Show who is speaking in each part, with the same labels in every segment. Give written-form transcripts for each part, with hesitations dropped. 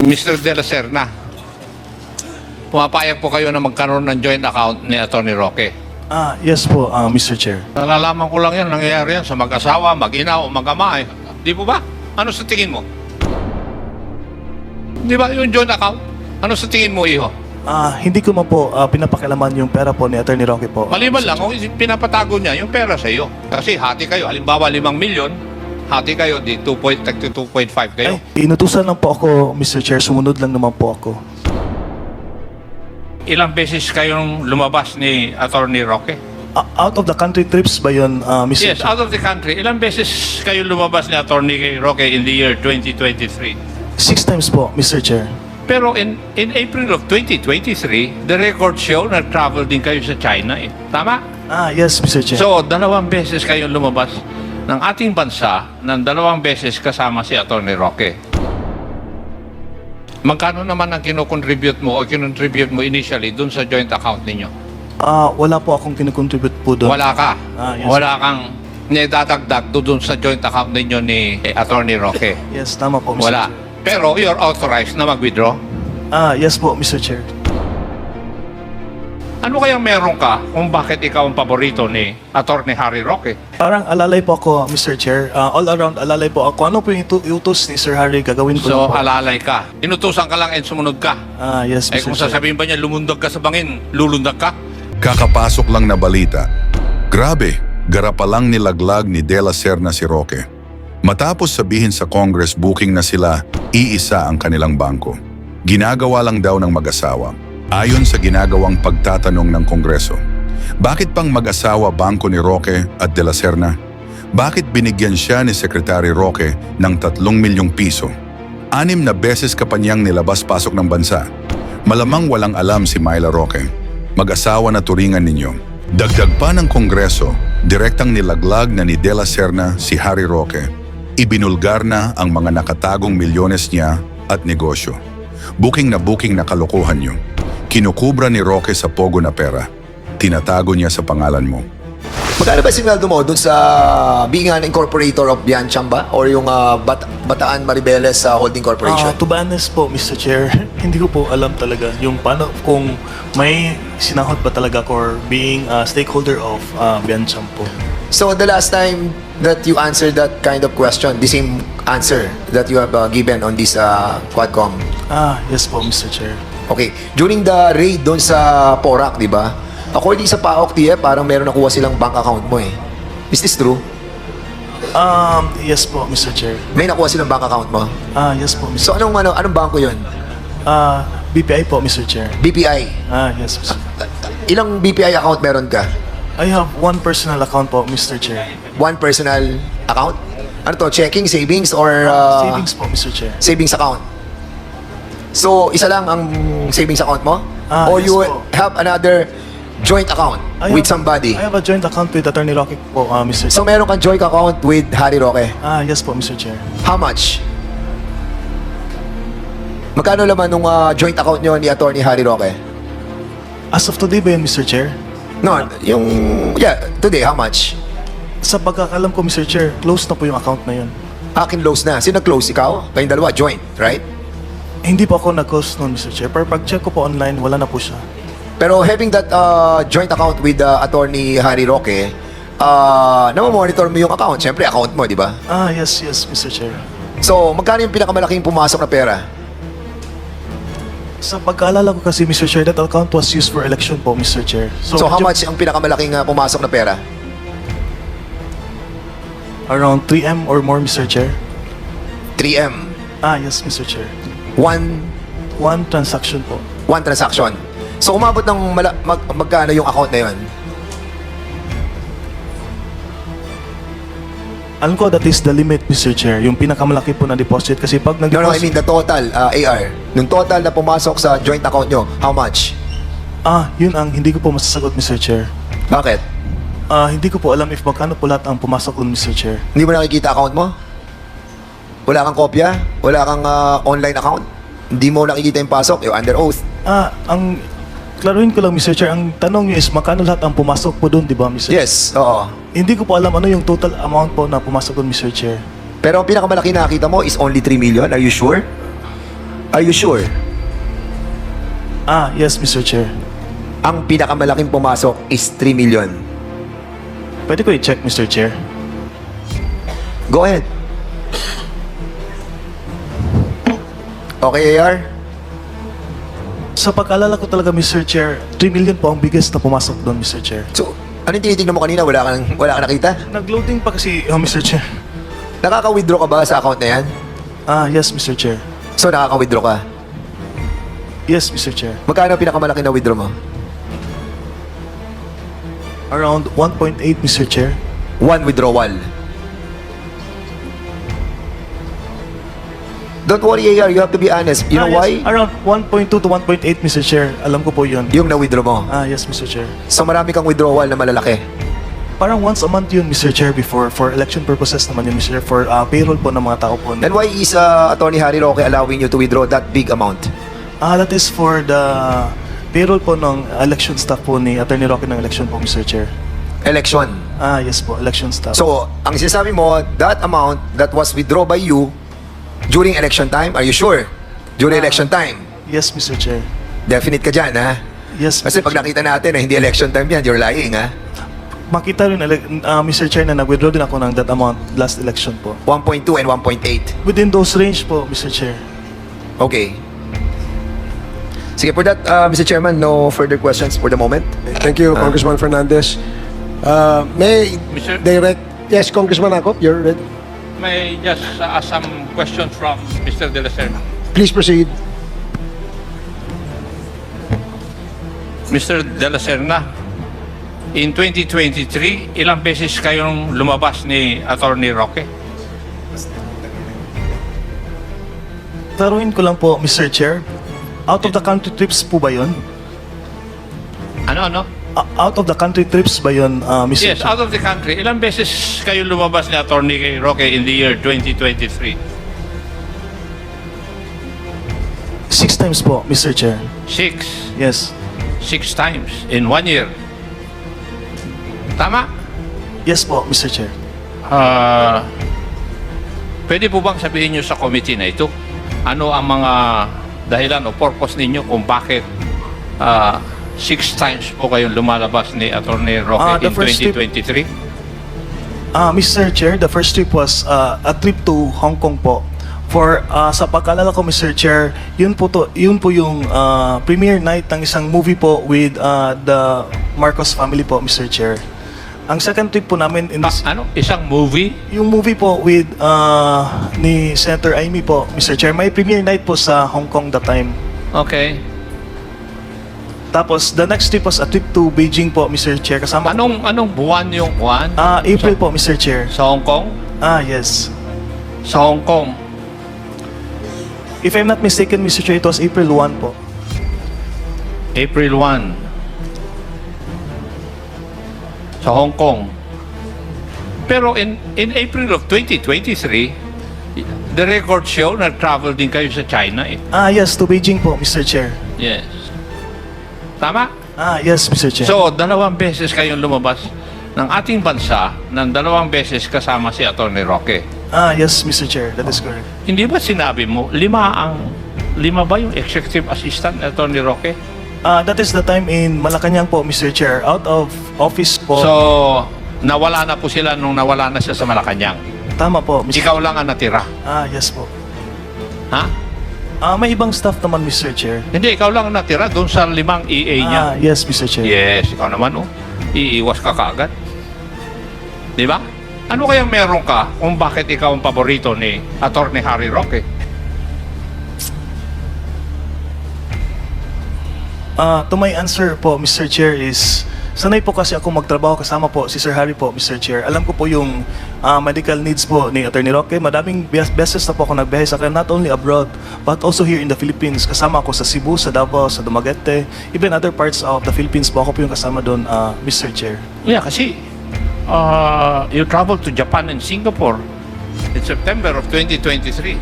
Speaker 1: Mr. De La Serna, pumapayag po kayo na magkaroon ng joint account ni Atty. Roque.
Speaker 2: Yes po, Mr. Chair.
Speaker 1: Nalalaman ko lang yan, nangyayari yan sa mag-asawa, mag-ina o mag-ama eh. Di po ba? Ano sa tingin mo? Di ba yung joint account? Ano sa tingin mo, iho?
Speaker 2: Hindi ko man po pinapakialaman yung pera po ni Atty. Roque po.
Speaker 1: Maliban lang, kung pinapatago niya yung pera sa iyo. Kasi hati kayo, halimbawa 5 milyon, hati kayo, di 2.5 kayo.
Speaker 2: Ay, inutusan lang po ako, Mr. Chair. Sumunod lang naman po ako.
Speaker 1: Ilang beses kayong lumabas ni Atty. Roque?
Speaker 2: Out of the country trips ba yun, Mr.
Speaker 1: Yes,
Speaker 2: Chair?
Speaker 1: out of the country. Ilang beses kayo lumabas ni Atty. Roque in the year 2023?
Speaker 2: 6 times po, Mr. Chair.
Speaker 1: Pero in April of 2023, the record show nag-travel din kayo sa China eh. Tama?
Speaker 2: Yes, Mr. Chair.
Speaker 1: So, 2 beses kayong lumabas ng ating bansa ng 2 beses kasama si Atty. Roque. Magkano naman ang kinocontribute mo o kinontribute mo initially dun sa joint account ninyo?
Speaker 2: Wala po akong kinukontribute po doon.
Speaker 1: Wala ka.
Speaker 2: Yes.
Speaker 1: Wala kang nidadagdag dun sa joint account ninyo ni Atty. Roque.
Speaker 2: Yes, tama po, Mr.
Speaker 1: Wala.
Speaker 2: Chair.
Speaker 1: Pero you're authorized na mag-withdraw?
Speaker 2: Yes po, Mr. Chair.
Speaker 1: Ano kayang meron ka kung bakit ikaw ang paborito ni Atty. Harry Roque?
Speaker 2: Parang alalay po ako, Mr. Chair. All around, alalay po ako. Ano po yung utos ni Sir Harry, gagawin ko
Speaker 1: So,
Speaker 2: lang po.
Speaker 1: alalay ka. Inutusan ka lang and sumunod ka.
Speaker 2: Yes,
Speaker 1: Eh
Speaker 2: Mr.
Speaker 1: kung
Speaker 2: Chair.
Speaker 1: sasabihin ba niya, lumundag ka sa bangin, lulundag ka?
Speaker 3: Kakapasok lang na balita. Grabe, garapalang nilaglag ni De La Serna si Roque. Matapos sabihin sa Congress booking na sila, iisa ang kanilang bangko. Ginagawa lang daw ng mag-asawa. Ayon sa ginagawang pagtatanong ng Kongreso. Bakit pang mag-asawa bangko ni Roque at De La Serna? Bakit binigyan siya ni Secretary Roque ng 3 milyong piso? 6 na beses ka pa niyang nilabas-pasok ng bansa. Malamang walang alam si Myla Roque. Mag-asawa na turingan ninyo. Dagdag pa ng Kongreso, direktang nilaglag na ni De La Serna si Harry Roque. Ibinulgar na ang mga nakatagong milyones niya at negosyo. Booking na kalokohan niyo. Kinukubra ni Roque sa pogo na pera. Tinatago niya sa pangalan mo.
Speaker 4: Magkano ba sinaldo mo dun sa being an incorporator of Biancham ba? Or yung Bataan Maribeles Holding Corporation?
Speaker 2: To be honest po, Mr. Chair, hindi ko po alam talaga yung paano, kung may sinahod ba talaga ako or being a stakeholder of Biancham po.
Speaker 4: So the last time that you answered that kind of question, the same answer that you have given on this Quadcom.
Speaker 2: Yes po, Mr. Chair.
Speaker 4: Okay. During the raid doon sa Porac, di ba? According sa PAOK, parang meron nakuha silang bank account mo eh. Is this true?
Speaker 2: Yes po, Mr. Chair.
Speaker 4: May nakuha silang bank account mo?
Speaker 2: Yes po, Mr.
Speaker 4: So anong bangko yun?
Speaker 2: BPI po, Mr. Chair.
Speaker 4: BPI.
Speaker 2: Yes, Mr.
Speaker 4: Ilang BPI account meron ka?
Speaker 2: I have one personal account po, Mr. Chair.
Speaker 4: One personal account? Ano to? Checking, savings, or
Speaker 2: Savings po, Mr. Chair.
Speaker 4: savings account? So, isa lang ang savings account mo? Or
Speaker 2: Yes
Speaker 4: you
Speaker 2: po.
Speaker 4: have another joint account with somebody?
Speaker 2: I have a joint account with Atty. Roque po, Mr.
Speaker 4: So,
Speaker 2: Chair.
Speaker 4: meron kang joint account with Harry Roque.
Speaker 2: Yes po, Mr. Chair.
Speaker 4: How much? Magkano laman nung joint account nyo ni Atty. Harry Roque?
Speaker 2: As of today ba yun, Mr. Chair?
Speaker 4: No, today, how much?
Speaker 2: Sa pagkakalam ko, Mr. Chair, close na po yung account na yun.
Speaker 4: Akin close na. Sino close? Ikaw? Kayong dalawa, joint, right?
Speaker 2: Hindi po ako nag-close noon, Mr. Chair. Pero pag-check ko po online, wala na po siya.
Speaker 4: Pero having that joint account with Atty. Harry Roque, namamonitor mo yung account. Siyempre, account mo, di ba?
Speaker 2: Yes, Mr. Chair.
Speaker 4: So, magkano yung pinakamalaking pumasok na pera?
Speaker 2: Sa pagkaalala ko kasi, Mr. Chair, that account was used for election po, Mr. Chair.
Speaker 4: So, how
Speaker 2: medyo-
Speaker 4: much ang pinakamalaking pumasok na pera?
Speaker 2: Around 3M or more, Mr. Chair.
Speaker 4: 3M.
Speaker 2: Yes, Mr. Chair.
Speaker 4: One
Speaker 2: One transaction po.
Speaker 4: transaction. So, umabot ng magkano yung account na yun?
Speaker 2: Alam ko that is the limit, Mr. Chair. Yung pinakamalaki po na deposit. Kasi pag
Speaker 4: No, I
Speaker 2: nag-deposit...
Speaker 4: mean the total, AR. Nung total na pumasok sa joint account nyo, how much?
Speaker 2: Yun ang hindi ko po masasagot, Mr. Chair.
Speaker 4: Bakit?
Speaker 2: Hindi ko po alam if magkano po lahat ang pumasok doon, Mr. Chair.
Speaker 4: Hindi mo nakikita account mo? Wala kang kopya? Wala kang online account? Hindi mo nakikita yung pasok? You're under oath.
Speaker 2: Ang klaruhin ko lang, Mr. Chair, ang tanong niyo is magkano lahat ang pumasok po doon, di ba, Mr. Chair?
Speaker 4: Yes, oo.
Speaker 2: Hindi ko po alam ano yung total amount po na pumasok doon, Mr. Chair.
Speaker 4: Pero ang pinakamalaki na nakita mo is only 3 million. Are you sure? Are you sure?
Speaker 2: Yes, Mr. Chair.
Speaker 4: Ang pinakamalaking pumasok is 3 million.
Speaker 2: Pwede ko i-check, Mr. Chair?
Speaker 4: Go ahead. Okay, AR?
Speaker 2: Sa pag-alala ko talaga, Mr. Chair, 3 million po ang biggest na pumasok doon, Mr. Chair.
Speaker 4: So, anong tinitignan mo kanina? Wala ka nakita?
Speaker 2: Nag-loading pa kasi, Mr. Chair.
Speaker 4: Nakaka-withdraw ka ba sa account na yan?
Speaker 2: Yes, Mr. Chair.
Speaker 4: So, nakaka-withdraw ka.
Speaker 2: Yes, Mr. Chair.
Speaker 4: Magkano ang pinakamalaki na withdraw mo?
Speaker 2: Around 1.8, Mr. Chair.
Speaker 4: One withdrawal. Don't worry, AR. You have to be honest. You know why?
Speaker 2: Yes, around 1.2 to 1.8, Mr. Chair. Alam ko po yun.
Speaker 4: Yung na-withdraw mo.
Speaker 2: Yes, Mr. Chair.
Speaker 4: So, marami kang withdrawal na malalaki.
Speaker 2: Parang once a month yun, Mr. Chair, before. For election purposes naman yun, Mr. Chair. For payroll po ng mga tao po.
Speaker 4: Then why is Attorney Harry Roque allowing you to withdraw that big amount?
Speaker 2: That is for the payroll po ng election staff po ni Attorney Roque ng election po, Mr. Chair.
Speaker 4: Election.
Speaker 2: Yes po, election staff.
Speaker 4: So, ang sinasabi mo, that amount that was withdrawn by you during election time, are you sure? During election time?
Speaker 2: Yes, Mr. Chair.
Speaker 4: Definite ka dyan, ha?
Speaker 2: Yes,
Speaker 4: Kasi pag nakita natin na hindi election time yan, you're lying, ha?
Speaker 2: makita rin, Mr. Chair, na nag-withdraw din ako ng that amount last election po.
Speaker 4: 1.2 and 1.8.
Speaker 2: Within those range po, Mr. Chair.
Speaker 4: Okay. Sige, for that, Mr. Chairman, no further questions for the moment.
Speaker 5: Thank you, Congressman Fernandez. May
Speaker 1: Mr.
Speaker 5: direct... Yes, Congressman Akop, you're ready.
Speaker 1: May just ask some questions from Mr. De La Serna.
Speaker 5: Please proceed.
Speaker 1: Mr. De La Serna, in 2023, ilang beses kayong lumabas ni Attorney Roque?
Speaker 2: Taruin ko lang po, Mr. Chair. Out of the country trips po ba yun?
Speaker 1: Ano?
Speaker 2: Out of the country trips ba yun, Mr.
Speaker 1: Yes,
Speaker 2: Chair?
Speaker 1: out of the country. Ilang beses kayo lumabas ni Attorney Roque in the year 2023?
Speaker 2: 6 times po, Mr. Chair.
Speaker 1: 6.
Speaker 2: Yes.
Speaker 1: 6 times in 1 year. Tama?
Speaker 2: Yes po, Mr. Chair.
Speaker 1: Pwede po bang sabihin nyo sa committee na ito? Ano ang mga dahilan o purpose ninyo kung bakit 6 times po kayong lumalabas ni Attorney Roque
Speaker 2: The
Speaker 1: in
Speaker 2: first trip-
Speaker 1: 2023?
Speaker 2: Mr. Chair, the first trip was a trip to Hong Kong po. For sa pagkalala ko, Mr. Chair, yun po yung premiere night ng isang movie po with the Marcos family po, Mr. Chair. Ang second trip po namin in this,
Speaker 1: Isang movie?
Speaker 2: yung movie po with ni Senator Amy po, Mr. Chair. May premiere night po sa Hong Kong that time.
Speaker 1: Okay.
Speaker 2: Tapos the next trip was a trip to Beijing po, Mr. Chair. Kasama
Speaker 1: Anong buwan yung buwan?
Speaker 2: April po, Mr. Chair.
Speaker 1: Sa Hong Kong?
Speaker 2: Yes.
Speaker 1: Sa Hong Kong.
Speaker 2: If I'm not mistaken, Mr. Chair, it was April 1 po.
Speaker 1: April 1. Sa Hong Kong. Pero in April of 2023, the record show, nag-travel din kayo sa China eh.
Speaker 2: Yes, to Beijing po, Mr. Chair.
Speaker 1: Yes. Tama?
Speaker 2: Yes, Mr. Chair.
Speaker 1: So, 2 beses kayong lumabas ng ating bansa ng 2 beses kasama si Attorney Roque.
Speaker 2: Yes, Mr. Chair, that is correct.
Speaker 1: Hindi ba sinabi mo, 5 ba yung executive assistant ni Attorney Roque?
Speaker 2: That is the time in Malacanang po, Mr. Chair. Out of office po.
Speaker 1: So, nawala na po sila nung nawala na siya sa Malacanang.
Speaker 2: Tama po, Mr.
Speaker 1: Ikaw lang ang natira.
Speaker 2: Yes po.
Speaker 1: Ha?
Speaker 2: May ibang staff naman, Mr. Chair.
Speaker 1: Hindi, ikaw lang ang natira doon sa 5 EA niya.
Speaker 2: Yes, Mr. Chair.
Speaker 1: Yes, ikaw naman oh. Iiwas ka kaagad. Di ba? Ano kayang meron ka kung bakit ikaw ang paborito ni Attorney Harry Roque?
Speaker 2: To my answer po, Mr. Chair, is sanay po kasi ako magtrabaho kasama po si Sir Harry po, Mr. Chair. Alam ko po yung medical needs po ni Attorney Roque. Madaming beses na po ako nagbiyahe sa kanya, not only abroad, but also here in the Philippines. Kasama ako sa Cebu, sa Davao, sa Dumaguete, even other parts of the Philippines po. Ako po yung kasama doon, Mr. Chair.
Speaker 1: Yeah, kasi you traveled to Japan and Singapore in September of 2023.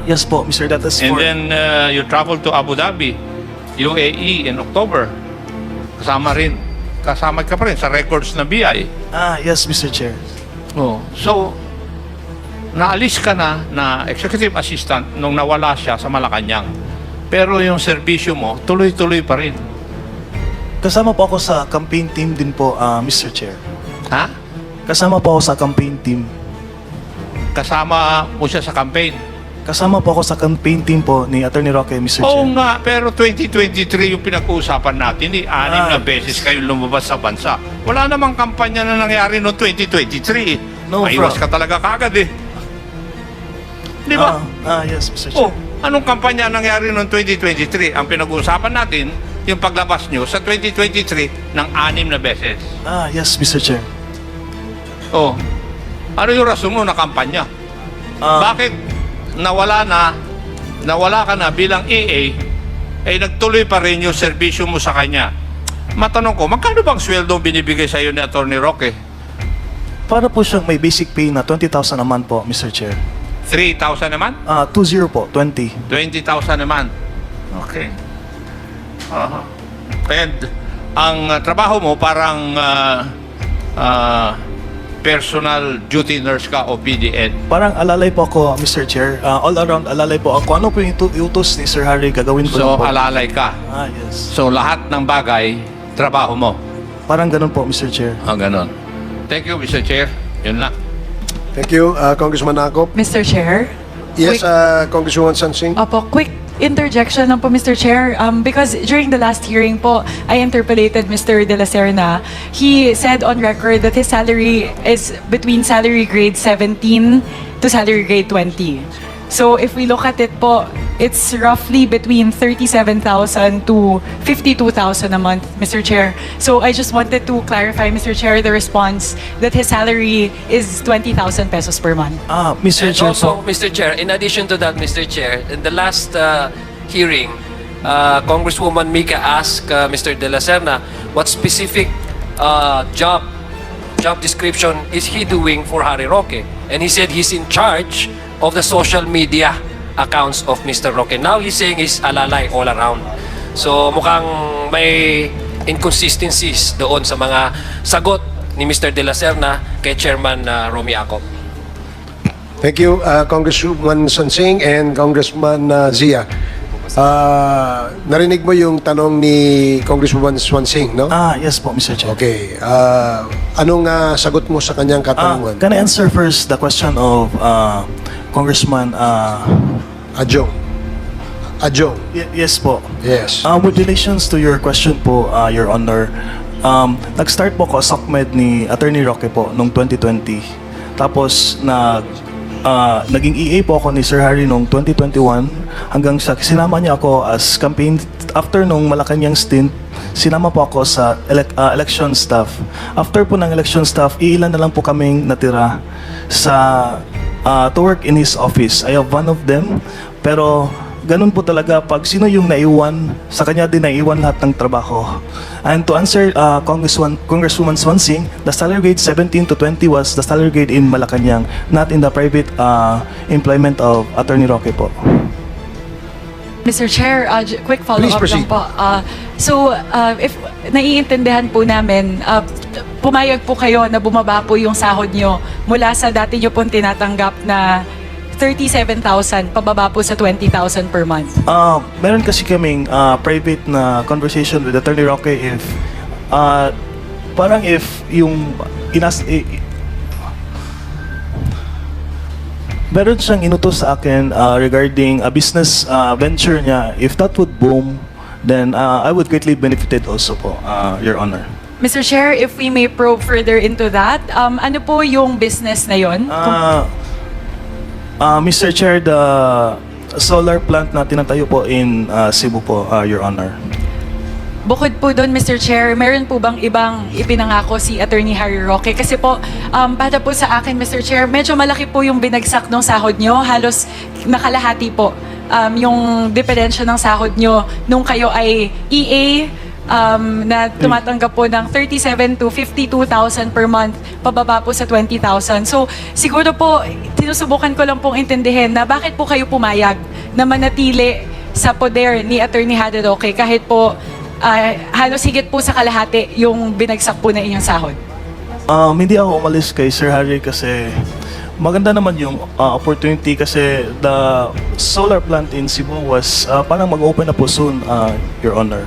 Speaker 2: Yes po, Mr. That is
Speaker 1: And
Speaker 2: for...
Speaker 1: then you traveled to Abu Dhabi, UAE in October. Kasama ka pa rin sa records na BI.
Speaker 2: Yes, Mr. Chair.
Speaker 1: Oh. So, naalis ka na executive assistant nung nawala siya sa Malacanang. Pero yung serbisyo mo, tuloy-tuloy pa rin.
Speaker 2: Kasama po ako sa campaign team din po, Mr. Chair.
Speaker 1: Ha?
Speaker 2: Kasama po ako sa campaign team.
Speaker 1: Kasama mo siya sa campaign.
Speaker 2: Kasama po ako sa campaign team po ni Attorney Roque, Mr.
Speaker 1: Oo
Speaker 2: Chair.
Speaker 1: nga, pero 2023 yung pinag-uusapan natin, 6 na beses kayong lumabas sa bansa. Wala namang kampanya na nangyari noong 2023.
Speaker 2: No,
Speaker 1: Maiwas
Speaker 2: bro.
Speaker 1: ka talaga kagad eh. Di ba?
Speaker 2: Yes, Mr.
Speaker 1: Oh,
Speaker 2: Chair.
Speaker 1: anong kampanya nangyari noong 2023? Ang pinag-uusapan natin, yung paglabas nyo sa 2023 ng 6 na beses.
Speaker 2: Yes, Mr. Chair.
Speaker 1: Oh, ano yung rason mo na kampanya? Bakit nawala ka na bilang EA, ay nagtuloy pa rin yung serbisyo mo sa kanya? Matanong ko, magkano bang sweldo binibigay sa iyo ni Atty. Roque?
Speaker 2: Para po siyang may basic pay na 20,000 a month po, Mr. Chair.
Speaker 1: 3,000 naman?
Speaker 2: 20 po, 20.
Speaker 1: 20,000 naman. Okay. And ang trabaho mo parang personal duty nurse ka o PDN.
Speaker 2: Parang alalay po ako, Mr. Chair. All around alalay po ako. Ano po yung iutos ni Sir Harry gagawin ko
Speaker 1: So,
Speaker 2: lang po.
Speaker 1: alalay ka.
Speaker 2: Yes.
Speaker 1: So, lahat ng bagay, trabaho mo.
Speaker 2: Parang ganun po, Mr. Chair.
Speaker 1: Ganon. Thank you, Mr. Chair. Yun lang.
Speaker 5: Thank you, Congressman Akop.
Speaker 6: Mr. Chair?
Speaker 5: Yes,
Speaker 6: Quick-
Speaker 5: Congresswoman Sansing.
Speaker 6: Opo, quick interjection lang po, Mr. Chair. Because during the last hearing po, I interpellated Mr. De La Serna. He said on record that his salary is between salary grade 17 to salary grade 20. So if we look at it po, it's roughly between 37,000 to 52,000 a month, Mr. Chair. So I just wanted to clarify, Mr. Chair, the response that his salary is 20,000 pesos per month.
Speaker 2: Mr.
Speaker 7: And
Speaker 2: Chair
Speaker 7: also,
Speaker 2: po.
Speaker 7: Mr. Chair, in addition to that, Mr. Chair, in the last hearing, Congresswoman Mika asked Mr. De La Serna what specific job description is he doing for Harry Roque. And he said he's in charge of the social media accounts of Mr. Roque. Now he's saying he's alalay all around. So mukhang may inconsistencies doon sa mga sagot ni Mr. De La Serna kay Chairman Romy Akop.
Speaker 5: Thank you, Congresswoman Sansing and Congressman Zia. Narinig mo yung tanong ni Congresswoman Sansing, no?
Speaker 2: Yes po, Mr. Chair.
Speaker 5: Okay. Anong sagot mo sa kanyang katanungan?
Speaker 2: Can I answer first the question of Congressman
Speaker 5: Adjong.
Speaker 2: yes po.
Speaker 5: Yes.
Speaker 2: With relations to your question po, Your Honor, nag-start po ako sa SOCMED ni Attorney Roque po noong 2020. Tapos naging EA po ako ni Sir Harry noong 2021 hanggang sa sinama niya ako as campaign after nung Malacanang stint. Sinama po ako sa election staff. After po ng election staff, iilan na lang po kaming natira to work in his office. I have one of them, pero ganun po talaga pag sino yung naiwan, sa kanya din naiwan lahat ng trabaho. And to answer Congresswoman Swansing, the salary grade 17 to 20 was the salary grade in Malacanang, not in the private employment of Attorney Roque po.
Speaker 6: Mr. Chair, quick
Speaker 5: Please
Speaker 6: follow-up
Speaker 5: proceed.
Speaker 6: lang po. If naiintindihan po namin, pumayag po kayo na bumaba po yung sahod nyo mula sa dati nyo pong tinatanggap na 37,000 pababa po sa 20,000 per month.
Speaker 2: Meron kasi kaming private na conversation with Attorney Roque if parang if yung meron siyang inutos sa akin regarding a business venture niya. If that would boom, then I would greatly benefited also po, Your Honor.
Speaker 6: Mr. Chair, if we may probe further into that, ano po yung business na yon?
Speaker 2: Mr. Chair, the solar plant na tinatayo po in Cebu po, Your Honor.
Speaker 6: Bukod po doon, Mr. Chair, meron po bang ibang ipinangako si Attorney Harry Roque? Kasi po, para po sa akin, Mr. Chair, medyo malaki po yung binagsak ng sahod nyo. Halos nakalahati po yung diferensya ng sahod nyo nung kayo ay EA na tumatanggap po ng 37 to 52,000 per month, pababa po sa 20,000. So, siguro po, sinusubukan ko lang pong intindihin na bakit po kayo pumayag na manatili sa poder ni Attorney Harry Roque kahit po halos higit po sa kalahati yung binagsak po na inyong sahod.
Speaker 2: Hindi ako umalis kay Sir Harry kasi maganda naman yung opportunity kasi the solar plant in Cebu was parang mag-open na po soon, Your Honor.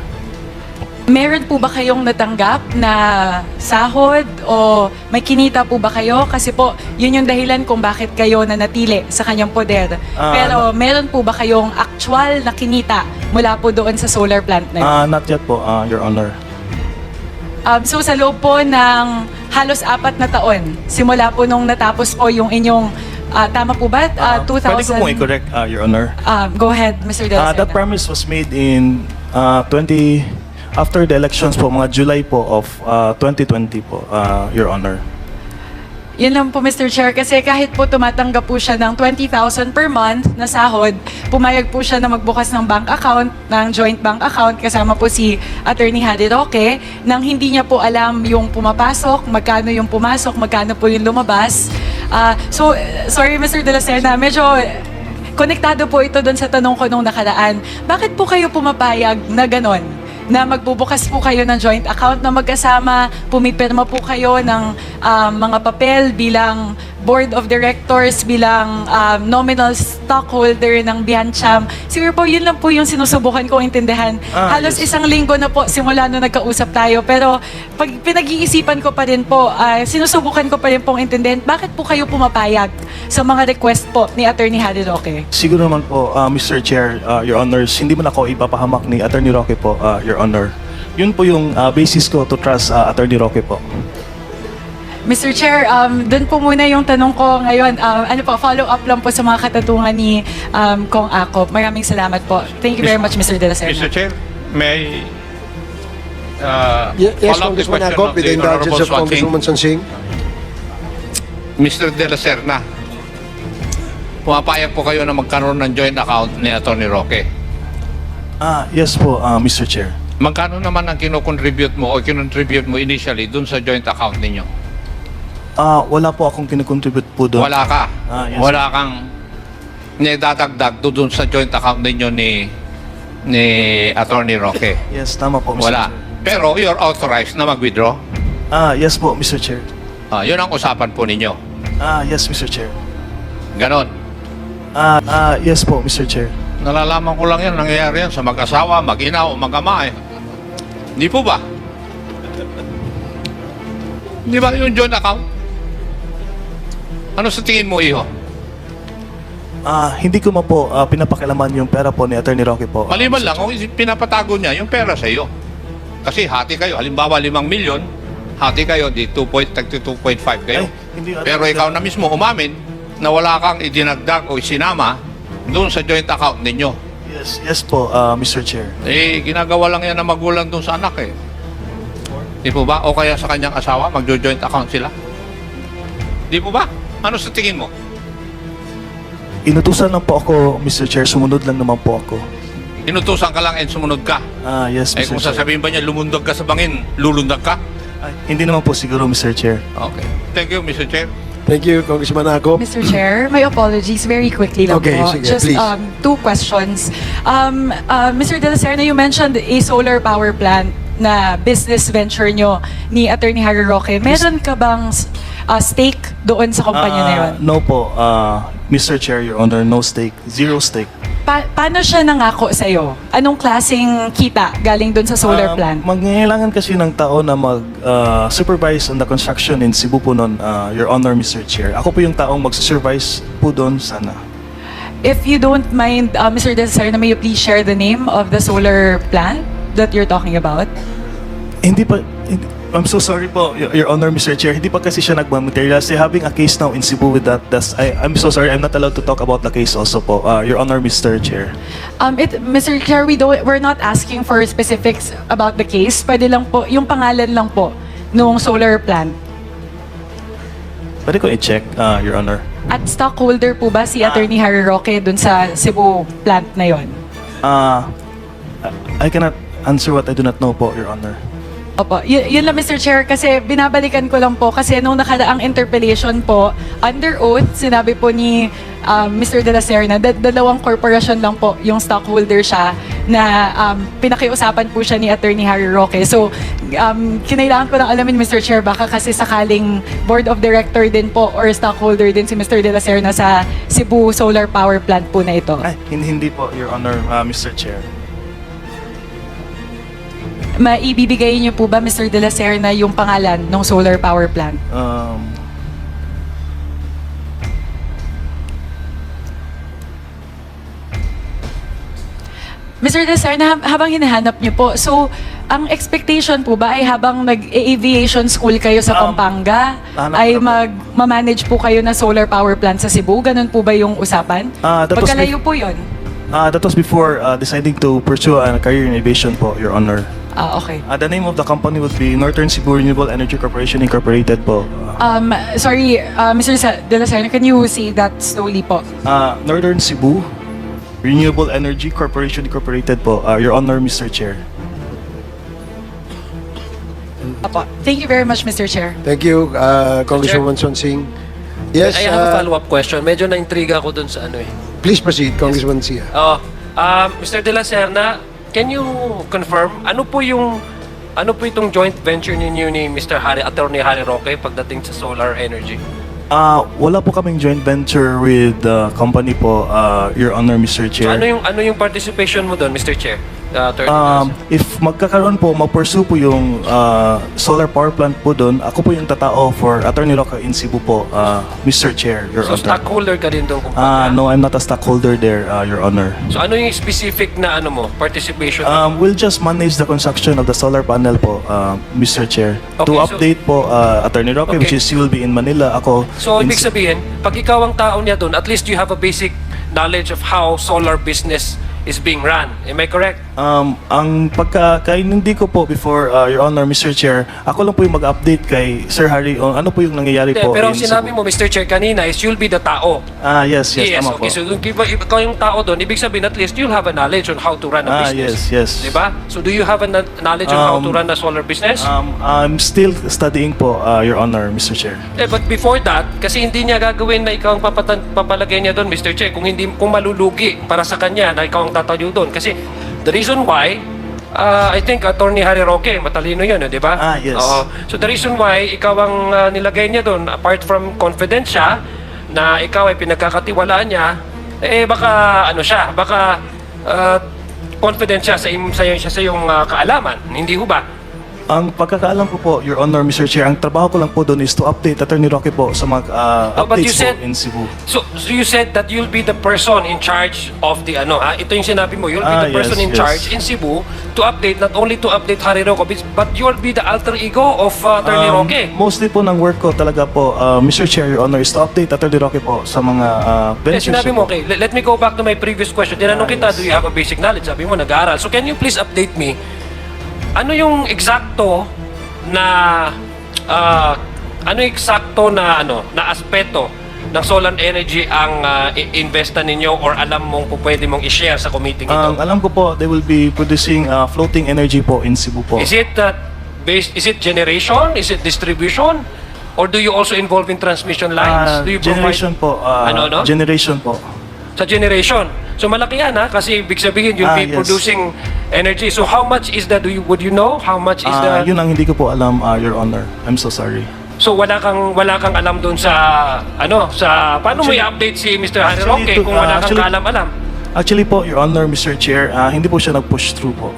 Speaker 6: Meron po ba kayong natanggap na sahod o may kinita po ba kayo? Kasi po, yun yung dahilan kung bakit kayo nanatili sa kanyang poder. Pero meron po ba kayong actual na kinita mula po doon sa solar plant na yun?
Speaker 2: Not yet po, Your Honor.
Speaker 6: So sa loob po ng halos 4 na taon, simula po nung natapos po yung inyong, tama po ba? 2000?
Speaker 2: Pwede ko pong i-correct, Your Honor.
Speaker 6: Go ahead, Mr. De La
Speaker 2: That
Speaker 6: Serna.
Speaker 2: promise was made in after the elections po, mga July po of 2020 po, Your Honor.
Speaker 6: Yun lang po, Mr. Chair, kasi kahit po tumatanggap po siya ng 20,000 per month na sahod, pumayag po siya na magbukas ng bank account, ng joint bank account, kasama po si Attorney Harry Roque, nang hindi niya po alam yung pumapasok, magkano yung pumasok, magkano po yung lumabas. Sorry, Mr. De La Serna, medyo konektado po ito doon sa tanong ko nung nakaraan. Bakit po kayo pumapayag na ganon? Na magbubukas po kayo ng joint account na magkasama, pumipirma po kayo ng mga papel bilang board of directors, bilang nominal stockholder ng Biancham. Siguro po, yun lang po yung sinusubukan kong intindihan. Halos
Speaker 2: Yes.
Speaker 6: 1 linggo na po simula nung nagkausap tayo. Pero pag pinag-iisipan ko pa rin po, sinusubukan ko pa rin pong intindihan, bakit po kayo pumapayag sa mga request po ni Attorney Harry Roque?
Speaker 2: Siguro naman po, Mr. Chair, Your Honors, hindi man ako ipapahamak ni Attorney Roque po, Your Honor. Yun po yung basis ko to trust Attorney Roque po.
Speaker 6: Mr. Chair, doon po muna yung tanong ko ngayon. Follow up lang po sa mga katatungan ni Kong Akop. Maraming salamat po. Thank you very much, Mr. De La Serna.
Speaker 1: Mr. Chair, may
Speaker 5: Yes,
Speaker 1: follow up the
Speaker 5: Congressman
Speaker 1: question
Speaker 5: Agop,
Speaker 1: of
Speaker 5: with
Speaker 1: the
Speaker 5: the indulgence
Speaker 1: Honorable
Speaker 5: of
Speaker 1: Swating.
Speaker 5: Congresswoman Sansing.
Speaker 1: Mr. De La Serna, pumapayag po kayo na magkaroon ng joint account ni Atty. Roque.
Speaker 2: Yes po, Mr. Chair.
Speaker 1: Magkano naman ang kinocontribute mo o kinontribute mo initially dun sa joint account ninyo?
Speaker 2: Wala po akong kinocontribute po doon.
Speaker 1: Wala ka.
Speaker 2: Yes.
Speaker 1: Wala kang nidadagdag dun sa joint account ninyo ni Atty. Roque.
Speaker 2: Yes, tama po, Mr.
Speaker 1: Wala. Pero you're authorized na mag-withdraw.
Speaker 2: Yes po, Mr. Chair.
Speaker 1: Yun ang usapan po ninyo.
Speaker 2: Yes, Mr. Chair.
Speaker 1: Ganon.
Speaker 2: Yes po, Mr. Chair.
Speaker 1: Nalalaman ko lang yan, nangyayari yan sa mag-asawa, mag-ina o mag-ama eh. Hindi po ba? Di ba yung joint account? Ano sa tingin mo, iho?
Speaker 2: Hindi ko man po pinapakilaman yung pera po ni Attorney Roque po.
Speaker 1: Maliban lang kung pinapatago niya yung pera sa iyo. Kasi hati kayo, halimbawa 5 milyon, hati kayo, di 2.5 kayo.
Speaker 2: Ay, hindi,
Speaker 1: Pero ikaw na mismo umamin na wala kang idinagdag o isinama doon sa joint account ninyo.
Speaker 2: Yes po, Mr. Chair.
Speaker 1: Ginagawa lang yan ng magulang doon sa anak eh. Di po ba? O kaya sa kanyang asawa, magjo-joint account sila? Di po ba? Ano sa tingin mo?
Speaker 2: Inutusan lang po ako, Mr. Chair. Sumunod lang naman po ako.
Speaker 1: Inutusan ka lang and sumunod ka.
Speaker 2: Yes,
Speaker 1: Eh
Speaker 2: Mr.
Speaker 1: kung
Speaker 2: Chair.
Speaker 1: sasabihin ba niya lumundag ka sa bangin, lulundag ka?
Speaker 2: Hindi naman po siguro, Mr. Chair.
Speaker 1: Okay. Thank you, Mr. Chair.
Speaker 5: Thank you, Congressman Agop.
Speaker 6: Mr. Chair, my apologies. Very quickly lang
Speaker 5: Okay,
Speaker 6: po.
Speaker 5: sige,
Speaker 6: Just
Speaker 5: please.
Speaker 6: 2 questions. Mr. De La Serna, you mentioned a solar power plant na business venture nyo ni Attorney Harry Roque. Meron ka bang stake doon sa kumpanya na yun?
Speaker 2: No po, Mr. Chair, Your Honor, no stake. Zero stake.
Speaker 6: Paano siya nangako sa'yo? Anong klaseng kita galing doon sa solar plant?
Speaker 2: Mangangailangan kasi ng tao na mag-supervise on the construction in Cebu po noon, Your Honor, Mr. Chair. Ako po yung taong mag-supervise po doon sana.
Speaker 6: If you don't mind, Mr. De La Serna, may you please share the name of the solar plant that you're talking about?
Speaker 2: I'm so sorry po, Your Honor, Mr. Chair. Hindi pa kasi siya nagmamaterialize. They're having a case now in Cebu with that. I'm so sorry. I'm not allowed to talk about the case also po, Your Honor, Mr. Chair.
Speaker 6: Mr. Chair, we're not asking for specifics about the case. Pwede lang po, yung pangalan lang po nung solar plant.
Speaker 2: Pwede ko i-check, Your Honor.
Speaker 6: At stockholder po ba si Attorney Harry Roque dun sa Cebu plant na yon?
Speaker 2: I cannot answer what I do not know po, Your Honor.
Speaker 6: Opo, yun lang Mr. Chair kasi binabalikan ko lang po kasi nung nakaraang interpellation po, under oath, sinabi po ni Mr. De La Serna, dalawang corporation lang po yung stockholder siya na pinakiusapan po siya ni Attorney Harry Roque. So, kinailangan ko lang alamin, Mr. Chair, baka kasi sakaling board of director din po or stockholder din si Mr. De La Serna sa Cebu Solar Power Plant po na ito.
Speaker 2: Ay, hindi po, Your Honor, Mr. Chair.
Speaker 6: Maibibigay niyo po ba, Mr. De La Serna, yung pangalan ng solar power plant? Mr. De La Serna, habang hinahanap niyo po, so, ang expectation po ba ay habang nag-aviation school kayo sa Pampanga,
Speaker 2: hanap
Speaker 6: ay
Speaker 2: na po.
Speaker 6: mag-manage po kayo na solar power plant sa Cebu? Ganun po ba yung usapan?
Speaker 2: That was
Speaker 6: Pagkalayo po yun?
Speaker 2: That was before deciding to pursue a career in aviation po, Your Honor.
Speaker 6: Okay.
Speaker 2: The name of the company would be Northern Cebu Renewable Energy Corporation Incorporated po.
Speaker 6: Sorry, De La Serna, can you say that slowly po?
Speaker 2: Northern Cebu Renewable Energy Corporation Incorporated po, Your Honor, Mr. Chair.
Speaker 6: Apo. Thank you very much, Mr. Chair.
Speaker 5: Thank you, Congresswoman Sonsing. Yes,
Speaker 7: I have a follow-up question. Medyo na-intriga ako dun sa ano eh.
Speaker 5: please proceed, Congresswoman Sia.
Speaker 7: Mr. De La Serna, can you confirm ano po itong joint venture ninyo ni Mr. Attorney Harry Roque pagdating sa solar energy?
Speaker 2: Wala po kaming joint venture with the company po, Your Honor, Mr.
Speaker 7: So
Speaker 2: Chair.
Speaker 7: ano yung participation mo doon, Mr. Chair? Attorney De La Serna.
Speaker 2: If magkakaroon po, mag-pursue po yung solar power plant po doon, ako po yung tatao for Attorney Roque in Cebu po, Mr. Chair, Your
Speaker 7: So
Speaker 2: Honor.
Speaker 7: stockholder ka din doon kumpanya?
Speaker 2: No, I'm not a stockholder there, Your Honor.
Speaker 7: So ano yung specific na participation mo?
Speaker 2: We'll just manage the construction of the solar panel po, Mr. Chair.
Speaker 7: Okay,
Speaker 2: To
Speaker 7: so-
Speaker 2: update po, Attorney Roque, which
Speaker 7: Okay.
Speaker 2: is he will be in Manila. Ako,
Speaker 7: So
Speaker 2: in
Speaker 7: ibig sabihin, pag ikaw ang tao niya doon, at least you have a basic knowledge of how solar business is being run. Am I correct?
Speaker 2: Ang pagkakaintindi ko po before, Your Honor, Mr. Chair, ako lang po yung mag-update kay Sir Harry on ano po yung nangyayari
Speaker 7: Hindi,
Speaker 2: po
Speaker 7: pero ang
Speaker 2: in
Speaker 7: sinabi
Speaker 2: Cebu.
Speaker 7: mo, Mr. Chair, kanina is you'll be the tao.
Speaker 2: Yes, tama
Speaker 7: okay.
Speaker 2: po.
Speaker 7: So ikaw yung tao doon, ibig sabihin at least you'll have a knowledge on how to run a business.
Speaker 2: yes.
Speaker 7: Diba? So do you have a knowledge on how to run a solar business?
Speaker 2: I'm still studying po, Your Honor, Mr. Chair.
Speaker 7: But before that, kasi hindi niya gagawin na ikaw ang papalagay niya doon, Mr. Chair, kung malulugi para sa kanya na ikaw ang tatayo doon. Kasi the reason why, I think Attorney Harry Roque, matalino yun, di ba?
Speaker 2: Yes.
Speaker 7: Oo. So the reason why ikaw ang nilagay niya doon, apart from confidence siya, na ikaw ay pinagkakatiwalaan niya, baka confident siya sa iyong kaalaman. Hindi ho ba?
Speaker 2: Ang pagkakaalam ko po, Your Honor, Mr. Chair, ang trabaho ko lang po doon is to update Attorney Roque po sa mga
Speaker 7: but you
Speaker 2: updates
Speaker 7: said-
Speaker 2: po in Cebu.
Speaker 7: So you said that you'll be the person in charge of the ito yung sinabi mo, you'll be the person in
Speaker 2: Yes.
Speaker 7: charge in Cebu to update, not only to update Harry Roque, but you'll be the alter ego of Attorney Roque.
Speaker 2: Mostly po ng work ko talaga po, Mr. Chair, Your Honor, is to update Attorney Roque po sa mga ventures.
Speaker 7: Sinabi mo,
Speaker 2: po.
Speaker 7: okay, let me go back to my previous question. Tinanong kita, do you have a basic knowledge? Sabi mo, nag-aaral. So can you please update me, ano yung eksakto na na aspeto ng solar energy ang investa ninyo or alam mong pwede mong i-share sa committee ito?
Speaker 2: Alam ko po, they will be producing floating energy po in Cebu po.
Speaker 7: Is it generation? Is it distribution? Or do you also involve in transmission lines? Do you
Speaker 2: Generation po. Generation po.
Speaker 7: Sa generation. So malaki yan kasi ibig sabihin you'll be
Speaker 2: Yes.
Speaker 7: producing energy. So how much is that? Would you know how much is the
Speaker 2: Yun ang hindi ko po alam, Your Honor. I'm so sorry.
Speaker 7: So wala kang alam doon sa paano mo i-update si Mr. Harry
Speaker 2: Actually,
Speaker 7: Roque kung
Speaker 2: to-
Speaker 7: wala kang
Speaker 2: actually-
Speaker 7: kaalam-alam?
Speaker 2: Actually po, Your Honor, Mr. Chair, hindi po siya nag-push through po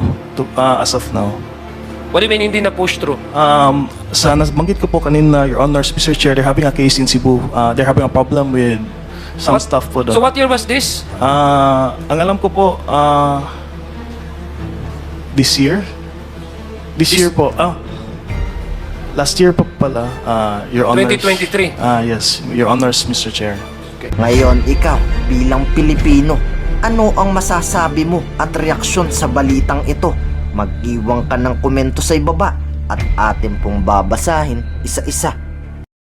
Speaker 2: as of now.
Speaker 7: What do you mean hindi na push through?
Speaker 2: Sa nabanggit ko po kanina, Your Honor, Mr. Chair, they're having a case in Cebu. They're having a problem with some stuff po doon.
Speaker 7: So what year was this?
Speaker 2: Ang alam ko po, this year? This year po. Last year po pala, Your Honor.
Speaker 7: 2023.
Speaker 2: Yes, Your Honors, Mr. Chair.
Speaker 8: Ngayon, ikaw bilang Pilipino, ano ang masasabi mo at reaksyon sa balitang ito? Mag-iwan ka ng komento sa ibaba at atin pong babasahin isa-isa.